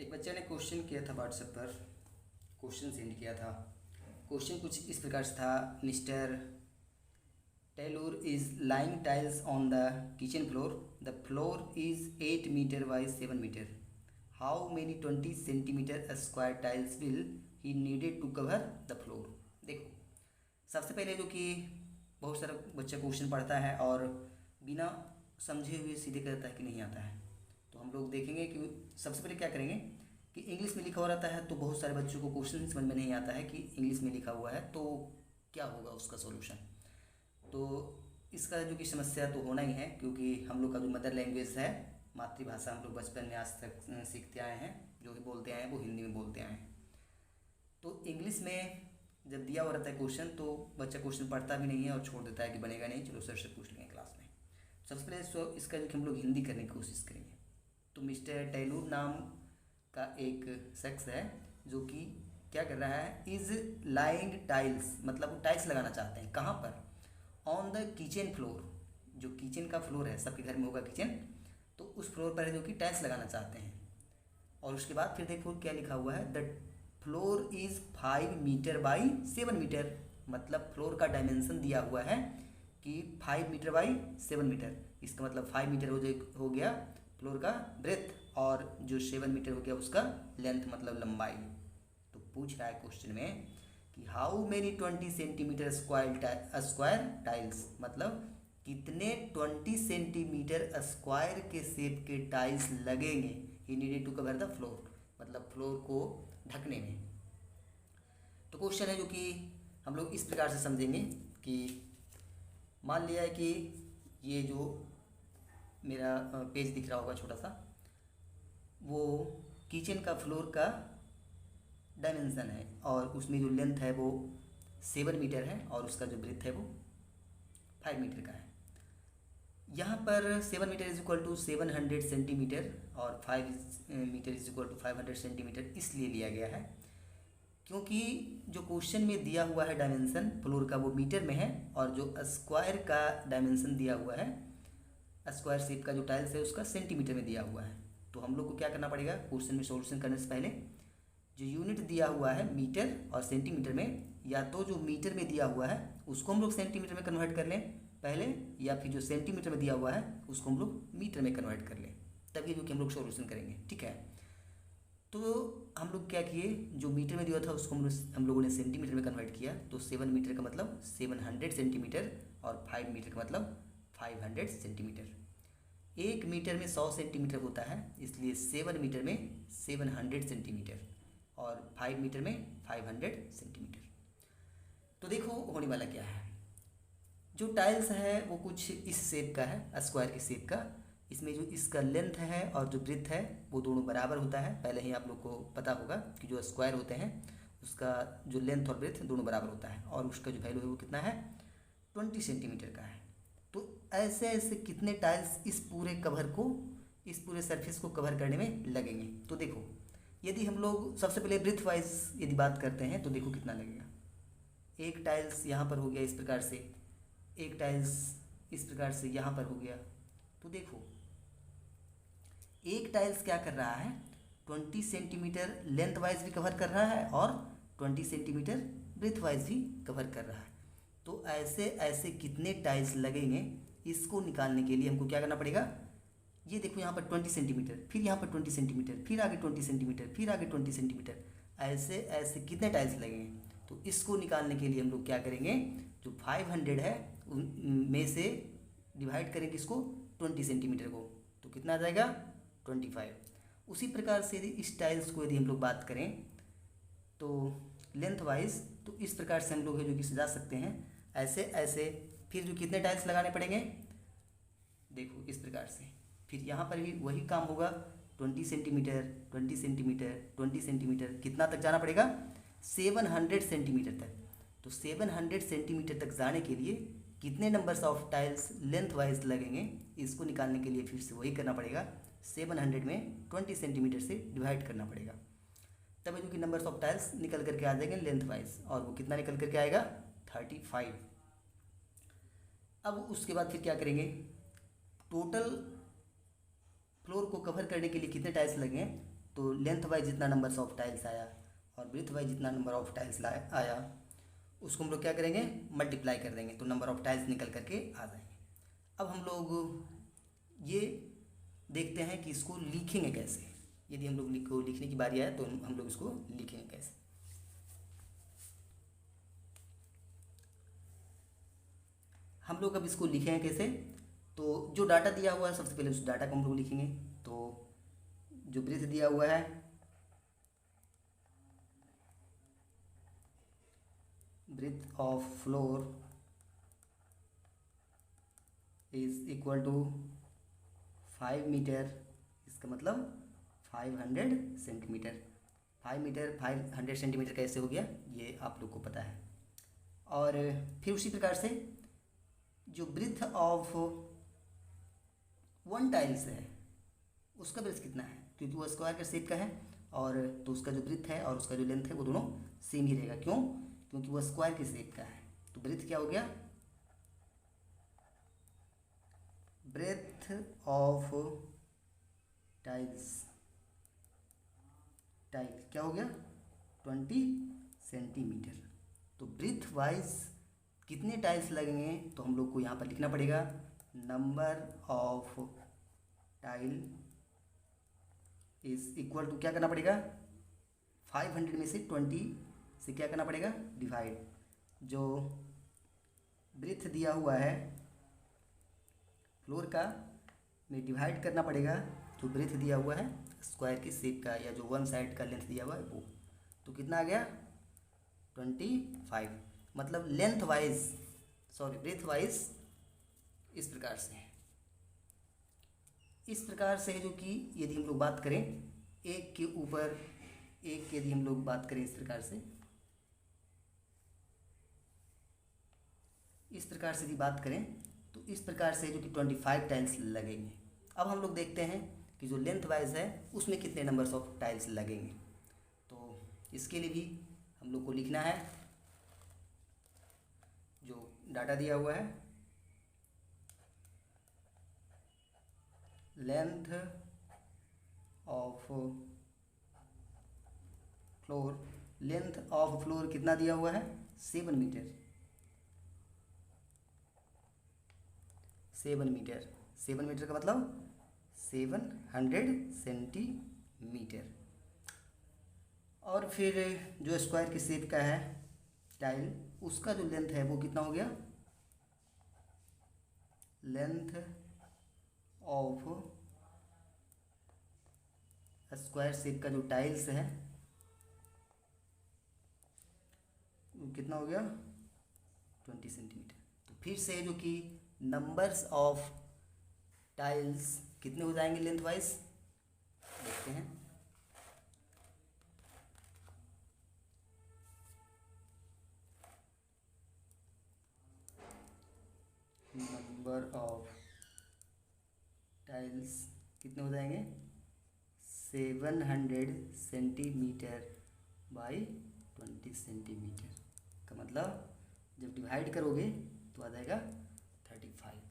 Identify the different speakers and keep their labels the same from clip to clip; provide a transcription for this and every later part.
Speaker 1: एक बच्चे ने क्वेश्चन किया था व्हाट्सएप पर। क्वेश्चन सेंड किया था। क्वेश्चन कुछ इस प्रकार से था। Mister Taylor is laying tiles on the kitchen floor. The floor is 8 metre by 7 metre. How many 20 centimetre square tiles will he needed to cover the floor. देखो, सबसे पहले जो कि बहुत सारा बच्चा क्वेश्चन पढ़ता है और बिना समझे हुए सीधे कहता है कि नहीं आता है। तो हम लोग देखेंगे कि सबसे पहले क्या करेंगे कि इंग्लिश में लिखा हुआ रहता है तो बहुत सारे बच्चों को क्वेश्चन समझ में नहीं आता है कि इंग्लिश में लिखा हुआ है तो क्या होगा उसका सॉल्यूशन। तो इसका जो कि समस्या तो होना ही है, क्योंकि हम लोग का जो मदर लैंग्वेज है, मातृभाषा, हम लोग बचपन में आज तक सीखते आए हैं, जो भी बोलते आए हैं वो हिंदी में बोलते आए हैं। तो इंग्लिश में जब दिया हुआ रहता है क्वेश्चन तो बच्चा क्वेश्चन पढ़ता भी नहीं है और छोड़ देता है कि बनेगा नहीं, चलो सर से पूछ लेंगे क्लास में। सबसे पहले इसका जो कि हम लोग हिंदी करने की कोशिश करेंगे। तो मिस्टर टेलर नाम का एक शख्स है जो कि क्या कर रहा है, इज़ लाइंग टाइल्स, मतलब वो टाइल्स लगाना चाहते हैं। कहाँ पर? On the kitchen floor. जो किचन का फ्लोर है, सबके घर में होगा किचन, तो उस फ्लोर पर है जो कि टाइल्स लगाना चाहते हैं। और उसके बाद फिर देखो क्या लिखा हुआ है, the floor is 5 metre by 7 metre. मतलब फ्लोर का डायमेंशन दिया हुआ है कि 5 मीटर बाई 7 मीटर। इसका मतलब 5 मीटर हो गया फ्लोर का ब्रेथ, और जो 7 मीटर हो गया उसका लेंथ, मतलब लंबाई। तो पूछ रहा है क्वेश्चन में कि how many 20 centimetre square tiles, मतलब कितने 20 सेंटीमीटर स्क्वायर के शेप के टाइल्स लगेंगे he needed to cover the floor, मतलब फ्लोर को ढकने में। तो क्वेश्चन है जो कि हम लोग इस प्रकार से समझेंगे कि मान लिया है कि ये जो मेरा पेज दिख रहा होगा छोटा सा, वो किचन का फ्लोर का डायमेंशन है और उसमें जो लेंथ है वो 7 मीटर है और उसका जो ब्रेथ है वो 5 मीटर का है। यहाँ पर 7 metre is equal to 700 centimetre और 5 metre is equal to 500 centimetre इसलिए लिया गया है क्योंकि जो क्वेश्चन में दिया हुआ है डायमेंशन फ्लोर का वो मीटर में है, और जो स्क्वायर का डायमेंशन दिया हुआ है, स्क्वायर शेप का जो टाइल्स है उसका सेंटीमीटर में दिया हुआ है। तो हम लोग को क्या करना पड़ेगा, क्वेश्चन में सॉल्यूशन करने से पहले जो यूनिट दिया हुआ है मीटर और सेंटीमीटर में, या तो जो मीटर में दिया हुआ है उसको हम लोग सेंटीमीटर में कन्वर्ट कर लें पहले, या फिर जो सेंटीमीटर में दिया हुआ है उसको हम लोग मीटर में कन्वर्ट कर लें, तभी जो कि हम लोग सॉल्यूशन करेंगे। ठीक है, तो हम लोग क्या किए, जो मीटर में दिया था उसको हम लोगों ने सेंटीमीटर में कन्वर्ट किया। तो 7 मीटर का मतलब 700 सेंटीमीटर और 5 मीटर का मतलब 500 सेंटीमीटर। 1 मीटर में 100 सेंटीमीटर होता है, इसलिए 7 मीटर में 700 सेंटीमीटर और 5 मीटर में 500 सेंटीमीटर। तो देखो होने वाला क्या है, जो टाइल्स है वो कुछ इस शेप का है, स्क्वायर की शेप का। इसमें जो इसका लेंथ है और जो ब्रेथ है वो दोनों बराबर होता है। पहले ही आप लोग को पता होगा कि जो स्क्वायर होते हैं उसका जो लेंथ और ब्रेथ दोनों बराबर होता है, और उसका जो वैल्यू है वो कितना है, 20 सेंटीमीटर का है। तो ऐसे ऐसे कितने टाइल्स इस पूरे कवर को, इस पूरे सरफेस को कवर करने में लगेंगे। तो देखो, यदि हम लोग सबसे पहले ब्रेथ वाइज यदि बात करते हैं तो देखो कितना लगेगा। एक टाइल्स यहाँ पर हो गया इस प्रकार से, एक टाइल्स इस प्रकार से यहाँ पर हो गया। तो देखो एक टाइल्स क्या कर रहा है, 20 सेंटीमीटर लेंथ वाइज भी कवर कर रहा है और 20 सेंटीमीटर ब्रेथ वाइज भी कवर कर रहा है। तो ऐसे ऐसे कितने टाइल्स लगेंगे इसको निकालने के लिए हमको क्या करना पड़ेगा, ये देखो यहाँ पर 20 सेंटीमीटर, फिर यहाँ पर 20 सेंटीमीटर, फिर आगे 20 सेंटीमीटर, फिर आगे 20 सेंटीमीटर, ऐसे ऐसे कितने टाइल्स लगेंगे। तो इसको निकालने के लिए हम लोग क्या करेंगे, जो 500 है में से डिवाइड करेंगे इसको 20 सेंटीमीटर को, तो कितना आ जाएगा 25। उसी प्रकार से यदि इस टाइल्स को यदि हम लोग बात करें तो लेंथ वाइज, तो इस प्रकार से हम लोग है जो कि सजा सकते हैं ऐसे ऐसे। फिर जो कितने टाइल्स लगाने पड़ेंगे, देखो इस प्रकार से, फिर यहाँ पर भी वही काम होगा, 20 सेंटीमीटर 20 सेंटीमीटर 20 सेंटीमीटर, कितना तक जाना पड़ेगा, 700 सेंटीमीटर तक। तो 700 सेंटीमीटर तक जाने के लिए कितने numbers of tiles length wise लगेंगे, इसको निकालने के लिए फिर से वही करना पड़ेगा, 700 में 20 सेंटीमीटर से डिवाइड करना पड़ेगा, तब जो कि नंबर्स ऑफ टाइल्स निकल करके आ जाएंगे लेंथ वाइज, और वो कितना निकल करके आएगा 35। अब उसके बाद फिर क्या करेंगे, टोटल फ्लोर को कवर करने के लिए कितने टाइल्स लगे हैं, तो लेंथ वाइज जितना नंबर्स ऑफ टाइल्स आया और ब्रीथ वाइज जितना नंबर ऑफ टाइल्स आया उसको हम लोग क्या करेंगे, मल्टीप्लाई कर देंगे, तो नंबर ऑफ टाइल्स निकल करके आ जाएंगे। अब हम लोग ये देखते हैं कि इसको लिखेंगे कैसे। यदि हम लोग को लिखने की बारी आए तो हम लोग इसको लिखेंगे कैसे। हम लोग अब इसको लिखेंगे कैसे, तो जो डाटा दिया हुआ है सबसे पहले उस डाटा को हम लोग लिखेंगे। तो जो ब्रीथ दिया हुआ है, breadth of floor is equal to 5 metre, इसका मतलब 500 सेंटीमीटर। 5 मीटर 500 सेंटीमीटर कैसे हो गया ये आप लोग को पता है। और फिर उसी प्रकार से जो ब्रीथ ऑफ 1 टाइल्स है उसका ब्रीथ कितना है, क्योंकि वो स्क्वायर के शेप का है, और तो उसका जो ब्रीथ है और उसका जो लेंथ है वो दोनों सेम ही रहेगा। क्यों, क्योंकि वो स्क्वायर के शेप का है। तो ब्रीथ क्या हो गया, ब्रेथ ऑफ टाइल्स, टाइल क्या हो गया 20 सेंटीमीटर। तो ब्रीथ वाइज कितने टाइल्स लगेंगे, तो हम लोग को यहाँ पर लिखना पड़ेगा number of tile is equal to, क्या करना पड़ेगा 500 में से 20 से क्या करना पड़ेगा डिवाइड, जो ब्रीथ दिया हुआ है फ्लोर का में डिवाइड करना पड़ेगा जो ब्रीथ दिया हुआ है स्क्वायर के शेप का, या जो 1 साइड का लेंथ दिया हुआ है वो। तो कितना आ गया 25। मतलब length wise sorry breadth wise इस प्रकार से है। इस प्रकार से है जो कि यदि हम लोग बात करें एक के ऊपर एक, यदि हम लोग बात करें इस प्रकार से यदि बात करें तो इस प्रकार से जो कि 25 टाइल्स लगेंगे। अब हम लोग देखते हैं कि जो लेंथ वाइज है उसमें कितने नंबर्स ऑफ टाइल्स लगेंगे। तो इसके लिए भी हम लोग को लिखना है जो डाटा दिया हुआ है, length of floor, length of floor कितना दिया हुआ है 7 मीटर, 7 मीटर, 7 मीटर का मतलब 700 सेंटीमीटर। और फिर जो स्क्वायर के शेप का है टाइल उसका जो लेंथ है वो कितना हो गया, लेंथ ऑफ स्क्वायर शेप का जो टाइल्स है वो कितना हो गया 20 सेंटीमीटर। तो फिर से जो कि नंबर्स ऑफ टाइल्स कितने हो जाएंगे लेंथ वाइज देखते हैं। नंबर ऑफ टाइल्स कितने हो जाएंगे 700 सेंटीमीटर बाई 20 सेंटीमीटर का मतलब जब डिवाइड करोगे तो आ जाएगा 35।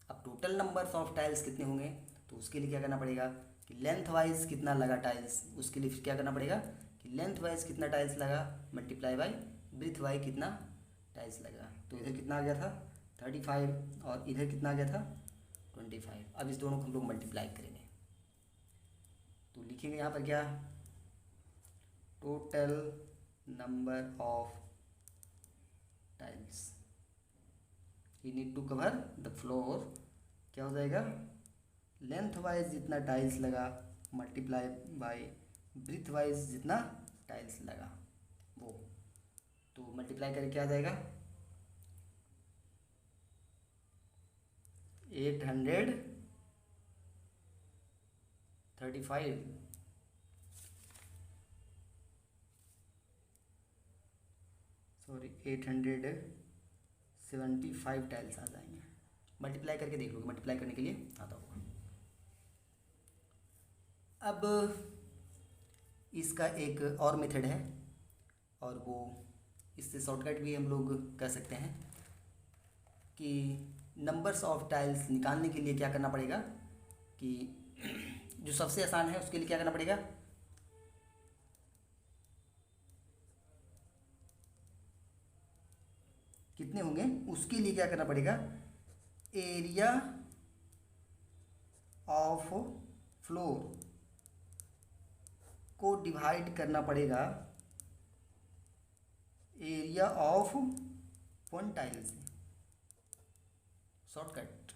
Speaker 1: अब टोटल नंबर्स ऑफ टाइल्स कितने होंगे, तो उसके लिए क्या करना पड़ेगा कि लेंथ वाइज कितना लगा टाइल्स, उसके लिए फिर क्या करना पड़ेगा कि लेंथ वाइज कितना टाइल्स लगा मल्टीप्लाई बाई ब्रीथ वाइज कितना टाइल्स लगा। तो इधर कितना आ गया था 35 और इधर कितना आ गया था 25। अब इस दोनों को हम लोग मल्टीप्लाई करेंगे तो लिखेंगे यहाँ पर क्या, total number of tiles you need to cover the floor, क्या हो जाएगा लेंथ वाइज जितना टाइल्स लगा मल्टीप्लाई बाय ब्रीथ वाइज जितना टाइल्स लगा वो। तो मल्टीप्लाई करके क्या आ जाएगा 835 सॉरी 875 टाइल्स आ जाएंगे। मल्टीप्लाई करके देख लोगे, मल्टीप्लाई करने के लिए आता होगा। अब इसका एक और मेथड है और वो इससे शॉर्टकट भी हम लोग कर सकते हैं कि नंबर्स ऑफ टाइल्स निकालने के लिए क्या करना पड़ेगा कि जो सबसे आसान है उसके लिए क्या करना पड़ेगा, कितने होंगे उसके लिए क्या करना पड़ेगा, एरिया ऑफ फ्लोर को डिवाइड करना पड़ेगा एरिया ऑफ वन टाइल से। शॉर्टकट,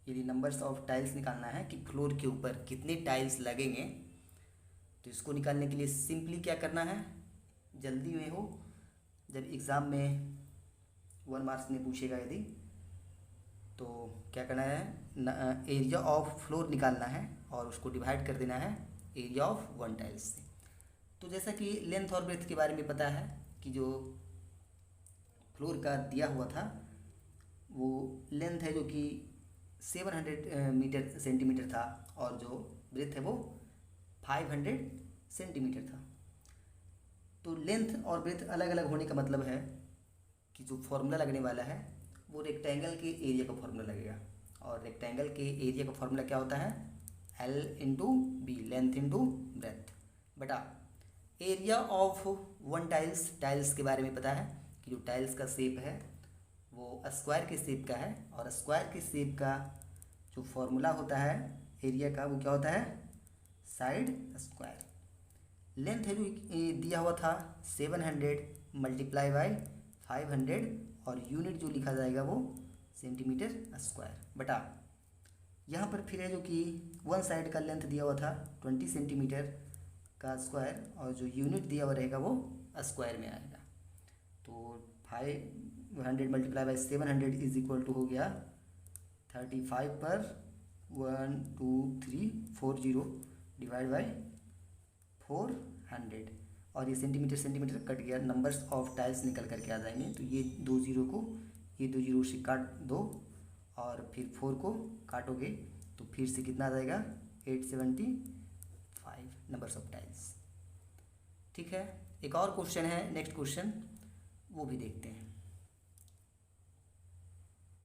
Speaker 1: यदि नंबर्स ऑफ टाइल्स निकालना है कि फ्लोर के ऊपर कितने टाइल्स लगेंगे, तो इसको निकालने के लिए सिंपली क्या करना है, जल्दी में हो, जब एग्ज़ाम में 1 मार्क्स में पूछेगा यदि, तो क्या करना है, एरिया ऑफ फ्लोर निकालना है और उसको डिवाइड कर देना है एरिया ऑफ वन टाइल्स से। तो जैसा कि लेंथ और ब्रेथ के बारे में पता है कि जो फ्लोर का दिया हुआ था वो लेंथ है जो कि 700 मीटर सेंटीमीटर था, और जो ब्रेथ है वो 500 सेंटीमीटर था। तो लेंथ और ब्रेथ अलग अलग होने का मतलब है कि जो फॉर्मूला लगने वाला है वो रेक्टेंगल के एरिया का फॉर्मूला लगेगा, और रेक्टेंगल के एरिया का फॉर्मूला क्या होता है, L into B, length into breadth, बटा area of one tiles. Tiles के बारे में पता है कि जो टाइल्स का शेप है वो स्क्वायर के शेप का है, और स्क्वायर के शेप का जो फॉर्मूला होता है एरिया का वो क्या होता है, साइड स्क्वायर। लेंथ है जो दिया हुआ था 700 मल्टीप्लाई बाई 500, और यूनिट जो लिखा जाएगा वो सेंटीमीटर स्क्वायर, बटा यहाँ पर फिर है जो कि वन साइड का लेंथ दिया हुआ था 20 सेंटीमीटर का स्क्वायर, और जो यूनिट दिया हुआ रहेगा वो स्क्वायर में आएगा। तो 500 multiply by 700 is equal to हो गया 35 पर 1 2 3 40 डिवाइड बाई 400, और ये सेंटीमीटर सेंटीमीटर कट गया, नंबर्स ऑफ टाइल्स निकल करके आ जाएंगे। तो ये 2 जीरो को ये 2 जीरो से काट दो, और फिर 4 को काटोगे तो फिर से कितना आ जाएगा, 875 नंबर्स ऑफ टाइल्स। ठीक है, एक और क्वेश्चन है, नेक्स्ट क्वेश्चन वो भी देखते हैं।